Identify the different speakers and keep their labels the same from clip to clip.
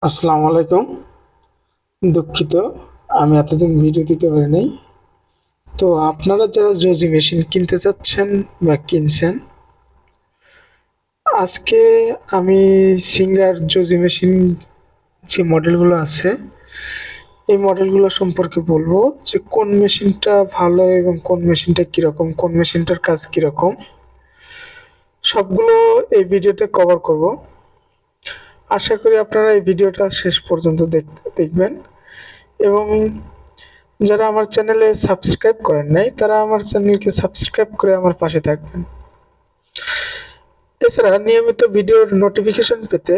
Speaker 1: আসসালামু আলাইকুম। দুঃখিত, আমি এতদিন ভিডিও দিতে পারি নাই। তো আপনারা যারা জজি মেশিন কিনতে চাচ্ছেন বা কিনছেন, আজকে আমি সিঙ্গার জজি মেশিন যে মডেলগুলো আছে এই মডেলগুলো সম্পর্কে বলবো, যে কোন মেশিনটা ভালো এবং কোন মেশিনটা কিরকম, কোন মেশিনটার কাজ কিরকম, সবগুলো এই ভিডিওতে কভার করব। আশা করি আপনারা এই ভিডিওটা শেষ পর্যন্ত দেখবেন এবং যারা আমার চ্যানেলে সাবস্ক্রাইব করেন নাই তারা আমার চ্যানেলকে সাবস্ক্রাইব করে আমার পাশে থাকবেন। এছাড়া নিয়মিত ভিডিওর নোটিফিকেশন পেতে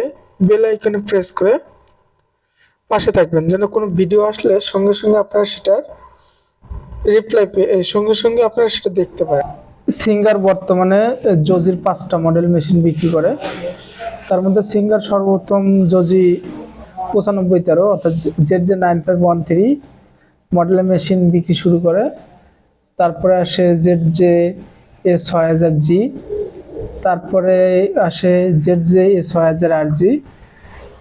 Speaker 1: বেল আইকনে প্রেস করে পাশে থাকবেন, যেন কোনো ভিডিও আসলে সঙ্গে সঙ্গে আপনারা সেটার রিপ্লাই পেয়ে সঙ্গে সঙ্গে আপনারা সেটা দেখতে পারেন। সিঙ্গার বর্তমানে জজির 5টা মডেল মেশিন বিক্রি করে। তার মধ্যে সিঙ্গার সর্বোত্তম জজি 9513 অর্থাৎ ZJ9513 মডেলের মেশিন বিক্রি শুরু করে। তারপরে আসে ZJ-A6000G, তারপরে আসে ZJ-A6000RG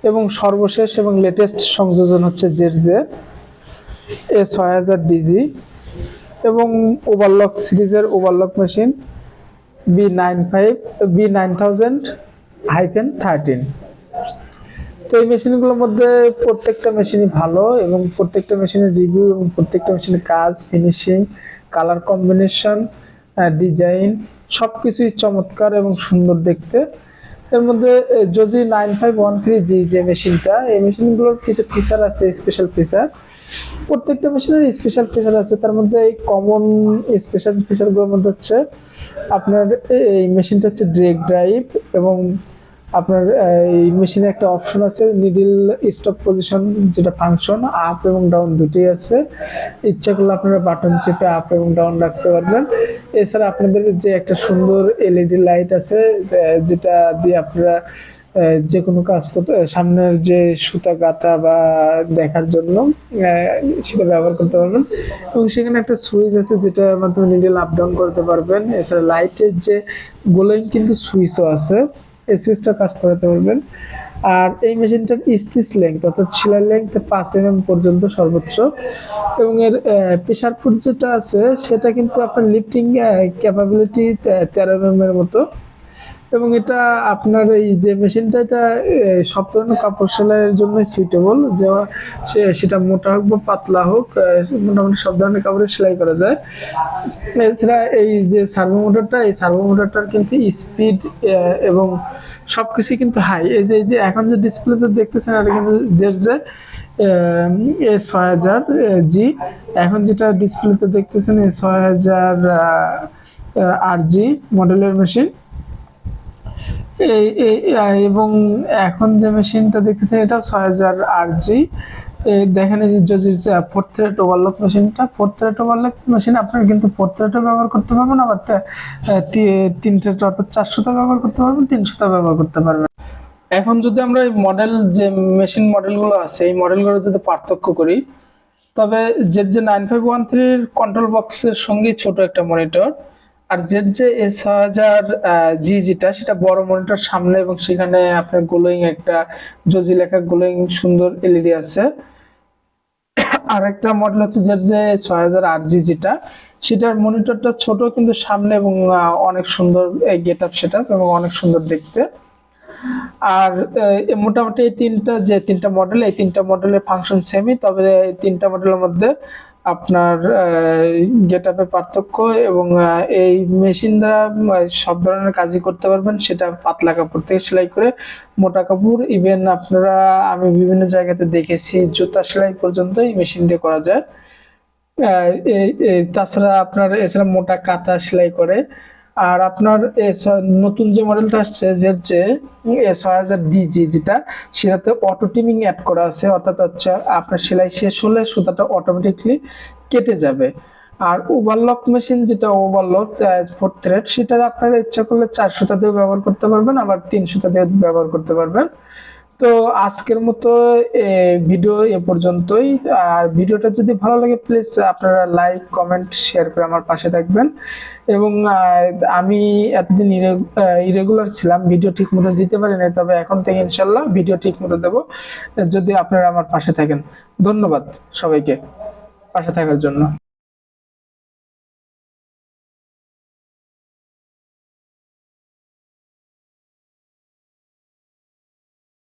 Speaker 1: এবং সর্বশেষ এবং লেটেস্ট সংযোজন হচ্ছে ZJ-A6000DG এবং ওভারলক সিরিজের ওভারলক মেশিন B9000-13। তো এই মেশিনগুলোর মধ্যে প্রত্যেকটা মেশিনই ভালো এবং প্রত্যেকটা মেশিনের রিভিউ এবং প্রত্যেকটা মেশিনের কাজ, ফিনিশিং, কালার কম্বিনেশন, ডিজাইন সবকিছুই চমৎকার এবং সুন্দর দেখতে। এর মধ্যে জজি 9513G যে মেশিনটা, এই মেশিনগুলোর কিছু ফিচার আছে, স্পেশাল ফিচার। প্রত্যেকটা মেশিনের স্পেশাল ফিচার আছে। তার মধ্যে এই কমন স্পেশাল ফিচারগুলোর মধ্যে হচ্ছে আপনার এই মেশিনটা হচ্ছে ডিরেক্ট ড্রাইভ এবং আপনার এই মেশিনে একটা অপশন আছে নিডল স্টপ পজিশন, যেটা ফাংশন আপ এবং ডাউন দুটোই আছে। ইচ্ছা করলে আপনারা বাটন চেপে আপ এবং ডাউন রাখতে পারবেন। এছাড়া আপনাদের যে একটা সুন্দর এলইডি লাইট আছে, যেটা দিয়ে আপনারা যে কোনো কাজ করতে, সামনের যে সুতা গাঁথা বা দেখার জন্য সেটা ব্যবহার করতে পারবেন। এবং সেখানে একটা সুইচ আছে যেটার মাধ্যমে নিডল আপ ডাউন করতে পারবেন। এছাড়া লাইটের যে গোলাইন কিন্তু সুইচও আছে, এই সুইচটা কাজ করাতে পারবেন। আর এই মেশিনটার স্টিচ লেংথ অর্থাৎ শিলার লেংথ 5 mm পর্যন্ত সর্বোচ্চ এবং এর প্রেসার ফুট যেটা আছে সেটা কিন্তু আপনার লিফটিং ক্যাপাবিলিটি 13 mm এর মতো। এবং এটা আপনার এই যে মেশিনটা, এটা সব ধরনের কাপড় সেলাইয়ের জন্য সুইটেবল, যে সেটা মোটা হোক বা পাতলা হোক, মোটামুটি সব ধরনের কাপড়ে সেলাই করা যায়। এছাড়া এই যে সার্ভো মোটরটা, এই সার্ভো মোটরটার কিন্তু স্পিড এবং সবকিছু কিন্তু হাই। এই যে এখন যে ডিসপ্লেতে দেখতেছেন এটা কিন্তু ZJ-A6000G, এখন যেটা ডিসপ্লেতে দেখতেছেন A6000RG মডেলের মেশিন। এবং এখন যে মেশিনটা দেখতেছেন এটা 6000RG। দেখেন এই যে ফোর্থ থ্রেড ওভারলক মেশিনটা, ফোর্থ থ্রেড ওভারলক মেশিন আপনারা কিন্তু ফোর্থ থ্রেডও ব্যবহার করতে পারবেন, আবার 3 থ্রেড অর্থাৎ 400টা ব্যবহার করতে পারবেন, 300টা ব্যবহার করতে পারবেন। এখন যদি আমরা এই মডেল যে মেশিন মডেলগুলো আছে এই মডেলগুলো যদি পার্থক্য করি, তবে ZJ9513 কন্ট্রোল বক্সের সঙ্গে ছোট একটা মনিটর, আর ZJ-A6000G যেটা সেটা বড় মনিটর সামনে এবং সেখানে আপনার গ্লোয়িং একটা জজি লেখা গ্লোয়িং সুন্দর এলইডি আছে। আর একটা মডেল হচ্ছে ZJ-6000RG যেটা, সেটার মনিটরটা ছোট কিন্তু সামনে এবং অনেক সুন্দর গেটআপ সেটআপ এবং অনেক সুন্দর দেখতে। আর মোটামুটি এই তিনটা মডেল, এই তিনটা মডেলের ফাংশন সেমই, তবে এই তিনটা মডেলের মধ্যে আপনার গেটআপে পার্থক্য এবং এই মেশিন দ্বারা সব ধরনের কাজই করতে পারবেন, সেটা পাতলা কাপড় থেকে সেলাই করে মোটা কাপড়, ইভেন আপনারা আমি বিভিন্ন জায়গাতে দেখেছি জুতা সেলাই পর্যন্ত এই মেশিন দিয়ে করা যায়। তাছাড়া আপনার এছাড়া মোটা কাঁথা সেলাই করে। আর আপনার নতুন যে মডেলটা আসছে যে A6000DG যেটা, সেটাতে অটো টিমিং অ্যাড করা আছে, অর্থাৎ হচ্ছে আপনার সেলাই শেষ হলে সুতাটা অটোমেটিকলি কেটে যাবে। আর ওভারলক মেশিন যেটা ওভারলক ফোর্থ থ্রেড, সেটা আপনারা ইচ্ছা করলে 4 সুতা দিয়ে ব্যবহার করতে পারবেন, আবার 3 সুতা দিয়ে ব্যবহার করতে পারবেন। তো আজকের মতো ভিডিও এ পর্যন্তই। আর ভিডিওটা যদি ভালো লাগে প্লিজ আপনারা লাইক কমেন্ট শেয়ার করে আমার পাশে থাকবেন। এবং আমি এতদিন ইরেগুলার ছিলাম, ভিডিও ঠিক মতো দিতে পারি নাই, তবে এখন থেকে ইনশাল্লাহ ভিডিও ঠিক মতো দেবো যদি আপনারা আমার পাশে থাকেন। ধন্যবাদ সবাইকে পাশে থাকার জন্য।